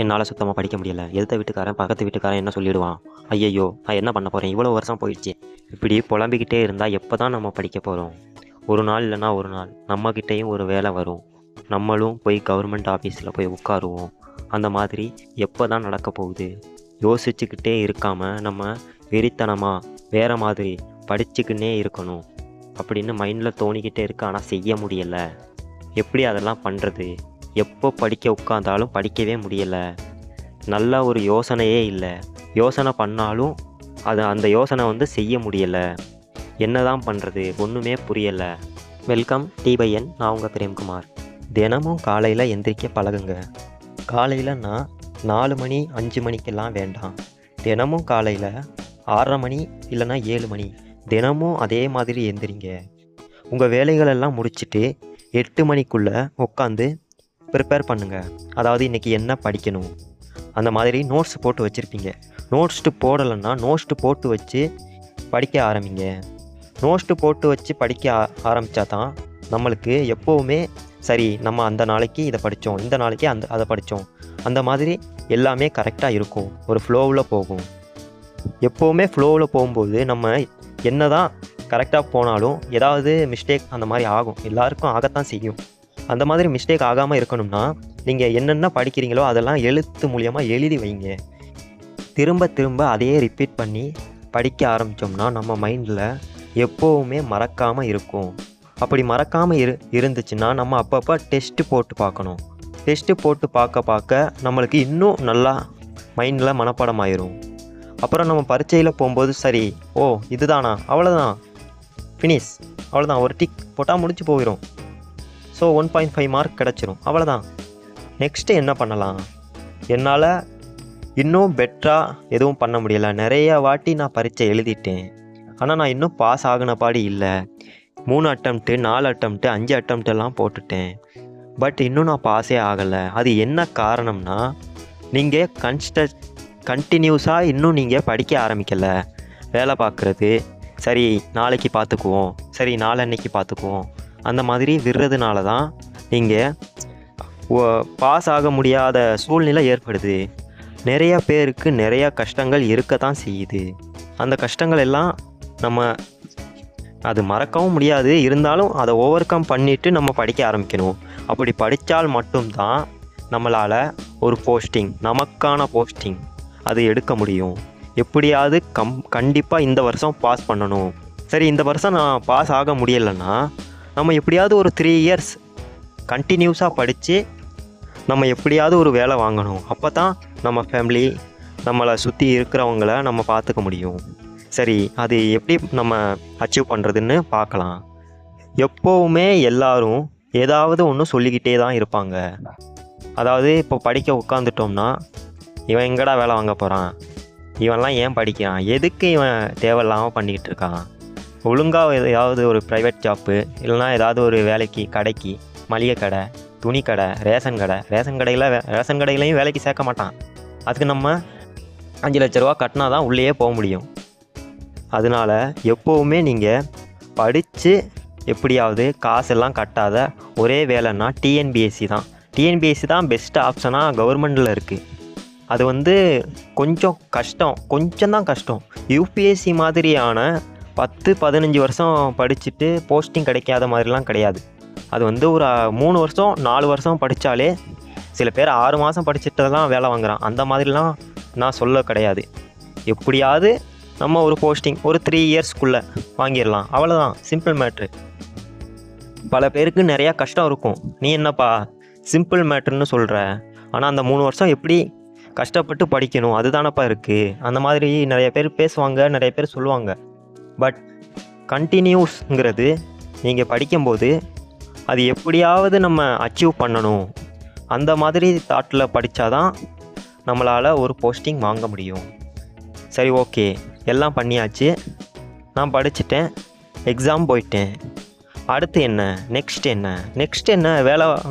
என்னால் சுத்தமாக படிக்க முடியலை. எதிர்த்த வீட்டுக்காரன் பக்கத்து வீட்டுக்காரன் என்ன சொல்லிடுவான், ஐயையோ நான் என்ன பண்ண போகிறேன், இவ்வளோ வருஷம் போயிடுச்சு. இப்படி புலம்பிக்கிட்டே இருந்தால் எப்போ தான் நம்ம படிக்க போகிறோம்? ஒரு நாள் இல்லைன்னா ஒரு நாள் நம்மக்கிட்டேயும் ஒரு வேலை வரும், நம்மளும் போய் கவர்மெண்ட் ஆஃபீஸில் போய் உட்காருவோம். அந்த மாதிரி எப்போ தான் நடக்க போகுது? யோசிச்சுக்கிட்டே இருக்காமல் நம்ம வெறித்தனமாக வேறு மாதிரி படிச்சுக்கின்னே இருக்கணும் அப்படின்னு மைண்டில் தோணிக்கிட்டே இருக்கு. ஆனால் செய்ய முடியலை. எப்படி அதெல்லாம் பண்ணுறது? எப்போ படிக்க உட்காந்தாலும் படிக்கவே முடியலை. நல்ல ஒரு யோசனையே இல்லை. யோசனை பண்ணாலும் அந்த யோசனை செய்ய முடியலை. என்ன தான் பண்ணுறது? ஒன்றுமே புரியலை. வெல்கம் டிபைஎன். நான் உங்கள் பிரேம்குமார். தினமும் காலையில் எந்திரிக்க பழகுங்க. காலையில் நான் 4 மணி 5 மணிக்கெல்லாம் வேண்டாம். தினமும் காலையில் 6:30 மணி இல்லைன்னா 7 மணி தினமும் அதே மாதிரி எந்திரிங்க. உங்கள் வேலைகளெல்லாம் முடிச்சுட்டு 8 மணிக்குள்ளே உட்காந்து ப்ரிப்பேர் பண்ணுங்கள். அதாவது இன்றைக்கி என்ன படிக்கணும் அந்த மாதிரி நோட்ஸ் போட்டு வச்சுருப்பீங்க. நோட்ஸ்ட்டு போடலைன்னா நோட்ஸ்ட்டு போட்டு வச்சு படிக்க ஆரம்பிங்க. நோட்ஸ்ட்டு போட்டு வச்சு படிக்க ஆரம்பித்தா தான் நம்மளுக்கு எப்போவுமே சரி, நம்ம அந்த நாளைக்கு இதை படித்தோம், இந்த நாளைக்கு அதை படித்தோம், அந்த மாதிரி எல்லாமே கரெக்டாக இருக்கும். ஒரு ஃப்ளோவில் போகும். எப்போவுமே ஃப்ளோவில் போகும்போது நம்ம என்ன தான் கரெக்டாக போனாலும் ஏதாவது மிஸ்டேக் அந்த மாதிரி ஆகும். எல்லாருக்கும் ஆகத்தான் செய்யும். அந்த மாதிரி மிஸ்டேக் ஆகாமல் இருக்கணும்னா நீங்கள் என்னென்ன படிக்கிறீங்களோ அதெல்லாம் எழுத்து மூலியமாக எழுதி வைங்க. திரும்ப திரும்ப அதையே ரிப்பீட் பண்ணி படிக்க ஆரம்பித்தோம்னா நம்ம மைண்டில் எப்போவுமே மறக்காமல் இருக்கும். அப்படி மறக்காமல் இருந்துச்சுன்னா நம்ம அப்பப்போ டெஸ்ட்டு போட்டு பார்க்கணும். டெஸ்ட்டு போட்டு பார்க்க நம்மளுக்கு இன்னும் நல்லா மைண்டில் மனப்பாடம் ஆயிரும். அப்புறம் நம்ம பரீட்சையில் போகும்போது சரி, ஓ இதுதானா, அவ்வளோதான், ஃபினிஷ், அவ்வளோதான், ஒரு டிக் போட்டால் முடிச்சு போயிடும். ஸோ 1.5 மார்க் கிடச்சிரும், அவ்வளோதான். நெக்ஸ்ட்டு என்ன பண்ணலாம்? என்னால் இன்னும் பெட்டராக எதுவும் பண்ண முடியலை. நிறைய வாட்டி நான் பரீட்சை எழுதிட்டேன். ஆனால் நான் இன்னும் பாஸ் ஆகின பாடி இல்லை. 3 அட்டம்ப்ட்டு 4 அட்டம்ப்ட்டு 5 அட்டம்ப்டெல்லாம் போட்டுட்டேன். பட் இன்னும் நான் பாஸே ஆகலை. அது என்ன காரணம்னா, நீங்கள் கண்டினியூஸாக இன்னும் நீங்கள் படிக்க ஆரம்பிக்கலை. வேலை பார்க்குறது, சரி நாளைக்கு பார்த்துக்குவோம், சரி நாளன்னைக்கு பார்த்துக்குவோம், அந்த மாதிரி விடுறதுனால தான் நீங்கள் பாஸ் ஆக முடியாத சூழ்நிலை ஏற்படுது. நிறைய பேருக்கு நிறைய கஷ்டங்கள் இருக்க தான் செய்யுது. அந்த கஷ்டங்கள் எல்லாம் நம்ம அது மறக்கவும் முடியாது. இருந்தாலும் அதை ஓவர் கம் பண்ணிவிட்டு நம்ம படிக்க ஆரம்பிக்கணும். அப்படி படித்தால் மட்டும்தான் நம்மளால் ஒரு போஸ்டிங், நமக்கான போஸ்டிங் அது எடுக்க முடியும். எப்படியாவது கண்டிப்பாக இந்த வருஷம் பாஸ் பண்ணணும். சரி, இந்த வருஷம் நான் பாஸ் ஆக முடியலைன்னா நம்ம எப்படியாவது ஒரு 3 இயர்ஸ் கண்டினியூஸாக படித்து நம்ம எப்படியாவது ஒரு வேலை வாங்கணும். அப்போ தான் நம்ம ஃபேமிலி, நம்மளை சுற்றி இருக்கிறவங்கள நம்ம பார்த்துக்க முடியும். சரி, அது எப்படி நம்ம அச்சீவ் பண்ணுறதுன்னு பார்க்கலாம். எப்போவுமே எல்லாரும் ஏதாவது ஒன்று சொல்லிக்கிட்டே தான் இருப்பாங்க. அதாவது இப்போ படிக்க உட்காந்துட்டோம்னா, இவன் எங்கடா வேலை வாங்க போகிறான், இவன்லாம் ஏன் படிக்கிறான், எதுக்கு இவன் தேவையில்லாமல் பண்ணிக்கிட்டு இருக்கான், ஒழுங்காக ஏதாவது ஒரு ப்ரைவேட் ஜாப்பு இல்லைனா ஏதாவது ஒரு வேலைக்கு, கடைக்கு, மளிகை கடை, துணி கடை, ரேஷன் கடையிலையும் வேலைக்கு சேர்க்க மாட்டான். அதுக்கு நம்ம 5 லட்ச ரூபா கட்டினா தான் உள்ளேயே போக முடியும். அதனால் எப்போவுமே நீங்கள் படித்து எப்படியாவது காசெல்லாம் கட்டாத ஒரே வேலைன்னா டிஎன்பிஎஸ்சி தான். டிஎன்பிஎஸ்சி தான் பெஸ்ட் ஆப்ஷனாக கவர்மெண்டில் இருக்குது. அது கொஞ்சம் கஷ்டம், கொஞ்சம்தான் கஷ்டம். யூபிஎஸ்சி மாதிரியான 10-15 வருஷம் படிச்சுட்டு போஸ்டிங் கிடைக்காத மாதிரிலாம் கிடையாது. அது ஒரு 3 வருஷம் 4 வருஷம் படித்தாலே, சில பேர் 6 மாதம் படிச்சுட்டு தான் வேலை வாங்குகிறான். அந்த மாதிரிலாம் நான் சொல்ல கிடையாது. எப்படியாவது நம்ம ஒரு போஸ்டிங் ஒரு 3 இயர்ஸ்க்குள்ளே வாங்கிடலாம், அவ்வளோதான். Simple matter. பல பேருக்கு நிறையா கஷ்டம் இருக்கும். நீ என்னப்பா சிம்பிள் மேட்ருன்னு சொல்கிற, ஆனால் அந்த 3 வருஷம் எப்படி கஷ்டப்பட்டு படிக்கணும் அதுதானப்பா இருக்குது. அந்த மாதிரி நிறைய பேர் பேசுவாங்க, நிறைய பேர் சொல்லுவாங்க. பட் கண்டினியூஸ்ங்கிறது நீங்கள் படிக்கும்போது அது எப்படியாவது நம்ம அச்சீவ் பண்ணணும், அந்த மாதிரி தாட்டில் படித்தாதான் நம்மளால் ஒரு போஸ்டிங் வாங்க முடியும். சரி, ஓகே, எல்லாம் பண்ணியாச்சு, நான் படிச்சுட்டேன், எக்ஸாம் போயிட்டேன், அடுத்து என்ன, நெக்ஸ்ட் என்ன,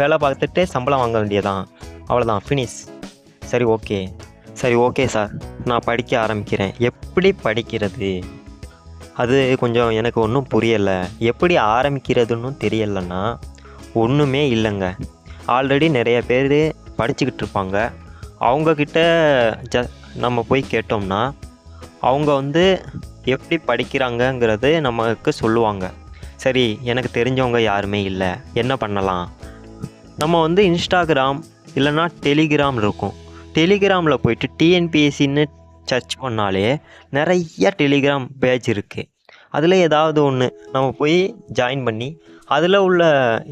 வேலை பார்த்துட்டே சம்பளம் வாங்க வேண்டியதான், அவ்வளோதான், ஃபினிஷ். சரி ஓகே சார், நான் படிக்க ஆரம்பிக்கிறேன். எப்படி படிக்கிறது? அது கொஞ்சம் எனக்கு ஒன்றும் புரியலை. எப்படி ஆரம்பிக்கிறதுன்னு தெரியலைன்னா ஒன்றுமே இல்லைங்க. ஆல்ரெடி நிறைய பேர் படிச்சுக்கிட்டு இருப்பாங்க. அவங்கக்கிட்ட நம்ம போய் கேட்டோம்னா அவங்க வந்து எப்படி படிக்கிறாங்கங்கிறது நமக்கு சொல்லுவாங்க. சரி, எனக்கு தெரிஞ்சவங்க யாருமே இல்லை, என்ன பண்ணலாம்? நம்ம வந்து இன்ஸ்டாகிராம் இல்லைன்னா டெலிகிராம் இருக்கும். டெலிகிராமில் போயிட்டு டிஎன்பிஎஸ்சின்னு சர்ச் பண்ணாலே நிறைய டெலிகிராம் பேஜ் இருக்குது. அதில் ஏதாவது ஒன்று நம்ம போய் ஜாயின் பண்ணி அதில் உள்ள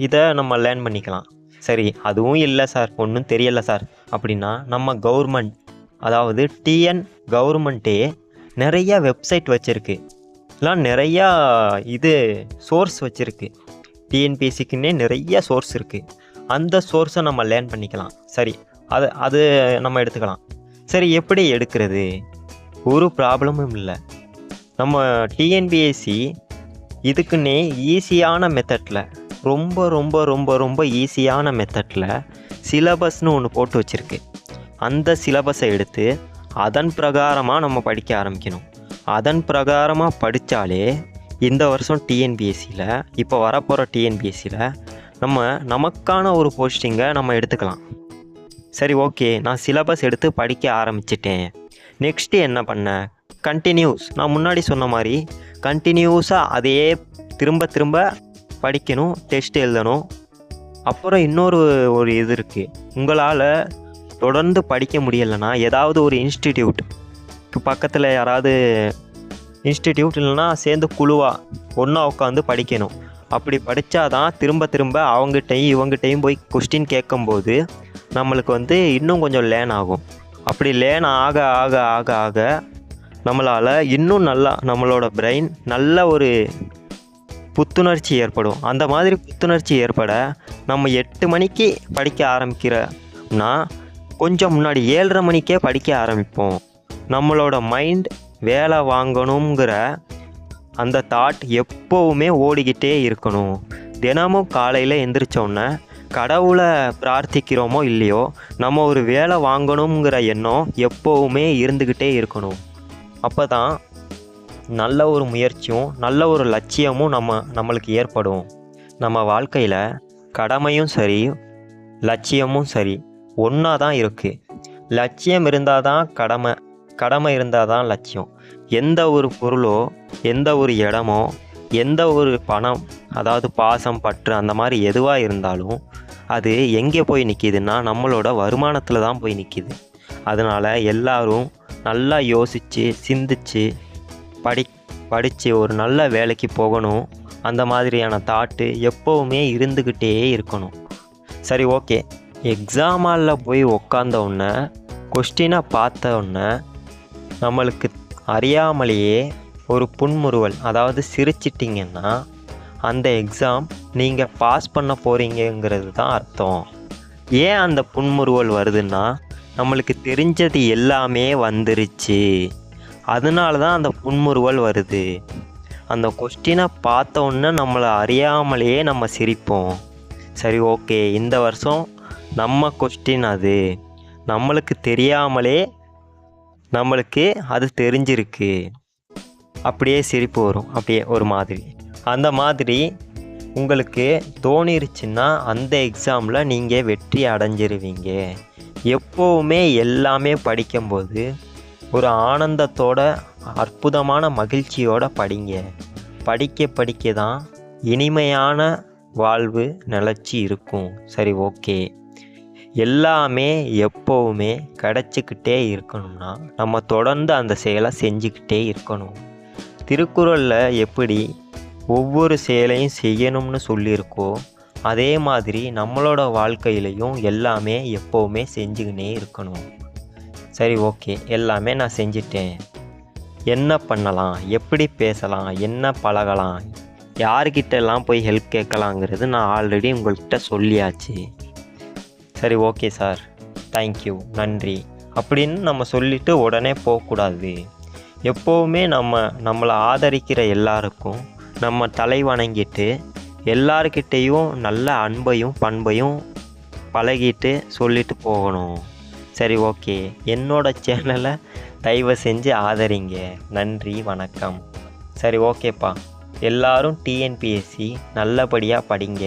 இதை நம்ம லேர்ன் பண்ணிக்கலாம். சரி, அதுவும் இல்லை சார், ஒன்றும் தெரியலை சார் அப்படின்னா நம்ம கவர்மெண்ட், அதாவது டிஎன் கவர்மெண்ட்டே நிறையா வெப்சைட் வச்சுருக்கு, இல்லை நிறையா சோர்ஸ் வச்சுருக்கு. டிஎன்பிஎஸ்சிக்குன்னே நிறைய சோர்ஸ் இருக்குது. அந்த சோர்ஸை நம்ம லேர்ன் பண்ணிக்கலாம். சரி, அது நம்ம எடுத்துக்கலாம். சரி, எப்படி எடுக்கிறது? ஒரு ப்ராப்ளமும் இல்லை. நம்ம டிஎன்பிஎஸ்சி இதுக்குன்னே ஈஸியான மெத்தடில், ரொம்ப ரொம்ப ரொம்ப ரொம்ப ஈஸியான மெத்தடில் சிலபஸ்னு ஒன்று போட்டு வச்சுருக்கு. அந்த சிலபஸை எடுத்து அதன் பிரகாரமாக நம்ம படிக்க ஆரம்பிக்கணும். அதன் பிரகாரமாக படித்தாலே இந்த வருஷம் டிஎன்பிஎஸ்சியில், இப்போ வரப்போகிற டிஎன்பிஎஸ்சியில் நமக்கான ஒரு போஸ்டிங்கை நம்ம எடுத்துக்கலாம். சரி, ஓகே, நான் சிலபஸ் எடுத்து படிக்க ஆரம்பிச்சிட்டேன். நெக்ஸ்ட்டு என்ன பண்ண? கண்டினியூஸ், நான் முன்னாடி சொன்ன மாதிரி கண்டினியூஸாக அதையே திரும்ப திரும்ப படிக்கணும், டெஸ்ட் எழுதணும். அப்புறம் இன்னொரு இது இருக்குது. உங்களால் தொடர்ந்து படிக்க முடியலைன்னா ஏதாவது ஒரு இன்ஸ்டிடியூட் பக்கத்தில், யாராவது இன்ஸ்டிடியூட் இல்லைன்னா சேர்ந்து குழுவாக ஒன்றா உட்காந்து படிக்கணும். அப்படி படித்தாதான் திரும்ப திரும்ப அவங்ககிட்டையும் இவங்ககிட்டையும் போய் கொஸ்டின் கேட்கும்போது நம்மளுக்கு வந்து இன்னும் கொஞ்சம் லேர்ன் ஆகும். அப்படி லேர்ன் ஆக ஆக ஆக ஆக நம்மளால் இன்னும் நல்லா நம்மளோட பிரெயின் நல்ல ஒரு புத்துணர்ச்சி ஏற்படும். அந்த மாதிரி புத்துணர்ச்சி ஏற்பட நம்ம 8 மணிக்கு படிக்க ஆரம்பிக்கிறோம்னா கொஞ்சம் முன்னாடி 7:30 மணிக்கே படிக்க ஆரம்பிப்போம். நம்மளோட மைண்ட் வேலை வாங்கணுங்கிற அந்த தாட் எப்போவுமே ஓடிக்கிட்டே இருக்கணும். தினமும் காலையில் எந்திரிச்சோன்னே கடவுளை பிரார்த்திக்கிறோமோ இல்லையோ, நம்ம ஒரு வேலை வாங்கணுங்கிற எண்ணம் எப்போவுமே இருந்துக்கிட்டே இருக்கணும். அப்போ தான் நல்ல ஒரு முயற்சியும் நல்ல ஒரு லட்சியமும் நம்மளுக்கு ஏற்படும். நம்ம வாழ்க்கையில் கடமையும் சரி லட்சியமும் சரி ஒன்றா தான் இருக்குது. லட்சியம் இருந்தால் தான் கடமை, கடமை இருந்தால் தான் லட்சியம். எந்த ஒரு பொருளோ, எந்த ஒரு இடமோ, எந்த ஒரு பணம், அதாவது பாசம், பற்று, அந்த மாதிரி எதுவாக இருந்தாலும் அது எங்கே போய் நிற்கிதுன்னா நம்மளோட வருமானத்தில் தான் போய் நிற்கிது. அதனால் எல்லாரும் நல்லா யோசித்து சிந்தித்து படித்து ஒரு நல்ல வேலைக்கு போகணும். அந்த மாதிரியான தாட்டு எப்போவுமே இருந்துக்கிட்டே இருக்கணும். சரி, ஓகே, எக்ஸாம் ஹாலில் போய் உக்காந்தவுடனே கொஸ்டினை பார்த்தவுடனே நம்மளுக்கு அறியாமலேயே ஒரு புன்முறுவல், அதாவது சிரிச்சிட்டிங்கன்னா அந்த எக்ஸாம் நீங்கள் பாஸ் பண்ண போகிறீங்கிறது தான் அர்த்தம். ஏன் அந்த புன்முறுவல் வருதுன்னா நம்மளுக்கு தெரிஞ்சது எல்லாமே வந்துருச்சு, அதனால தான் அந்த புன்முறுவல் வருது. அந்த கொஸ்டினை பார்த்தோன்னே நம்மளை அறியாமலேயே நம்ம சிரிப்போம். சரி, ஓகே, இந்த வருஷம் நம்ம கொஸ்டின் அது நம்மளுக்கு தெரியாமலே நம்மளுக்கு அது தெரிஞ்சிருக்கு. அப்படியே சிரிப்பு வரும், அப்படியே ஒரு மாதிரி. அந்த மாதிரி உங்களுக்கு தோணிருச்சுன்னா அந்த எக்ஸாமில் நீங்கள் வெற்றி அடைஞ்சிருவீங்க. எப்போவுமே எல்லாமே படிக்கும்போது ஒரு ஆனந்தத்தோட அற்புதமான மகிழ்ச்சியோடு படிங்க. படிக்க படிக்க தான் இனிமையான வாழ்வு நிலச்சி இருக்கும். சரி, ஓகே, எல்லாமே எப்போவுமே கிடச்சிக்கிட்டே இருக்கணும்னா நம்ம தொடர்ந்து அந்த செயலை செஞ்சுக்கிட்டே இருக்கணும். திருக்குறளில் எப்படி ஒவ்வொரு செயலையும் செய்யணும்னு சொல்லியிருக்கோ அதே மாதிரி நம்மளோட வாழ்க்கையிலையும் எல்லாமே எப்போவுமே செஞ்சுக்கினே இருக்கணும். சரி, ஓகே, எல்லாமே நான் செஞ்சிட்டேன். என்ன பண்ணலாம், எப்படி பேசலாம், என்ன பழகலாம், யார்கிட்டெல்லாம் போய் ஹெல்ப் கேட்கலாங்கிறது நான் ஆல்ரெடி உங்கள்கிட்ட சொல்லியாச்சு. சரி, ஓகே சார், தேங்க்யூ, நன்றி அப்படின்னு நம்ம சொல்லிவிட்டு உடனே போகக்கூடாது. எப்போவுமே நம்மளை ஆதரிக்கிற எல்லாருக்கும் நம்ம தலை வணங்கிட்டு எல்லார்கிட்டேயும் நல்ல அன்பையும் பண்பையும் பழகிட்டு சொல்லிட்டு போகணும். சரி, ஓகே, என்னோட சேனலை தயவு செஞ்சு ஆதரிங்க. நன்றி, வணக்கம். சரி, ஓகேப்பா, எல்லாரும் டிஎன்பிஎஸ்சி நல்லபடியாக படிங்க.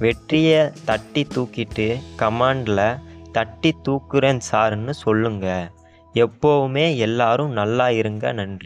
வெற்றியை தட்டி தூக்கிட்டு கமெண்டில் தட்டி தூக்குறேன் சார்ன்னு சொல்லுங்க. எப்போவுமே எல்லாரும் நல்லா இருங்க. நன்றி.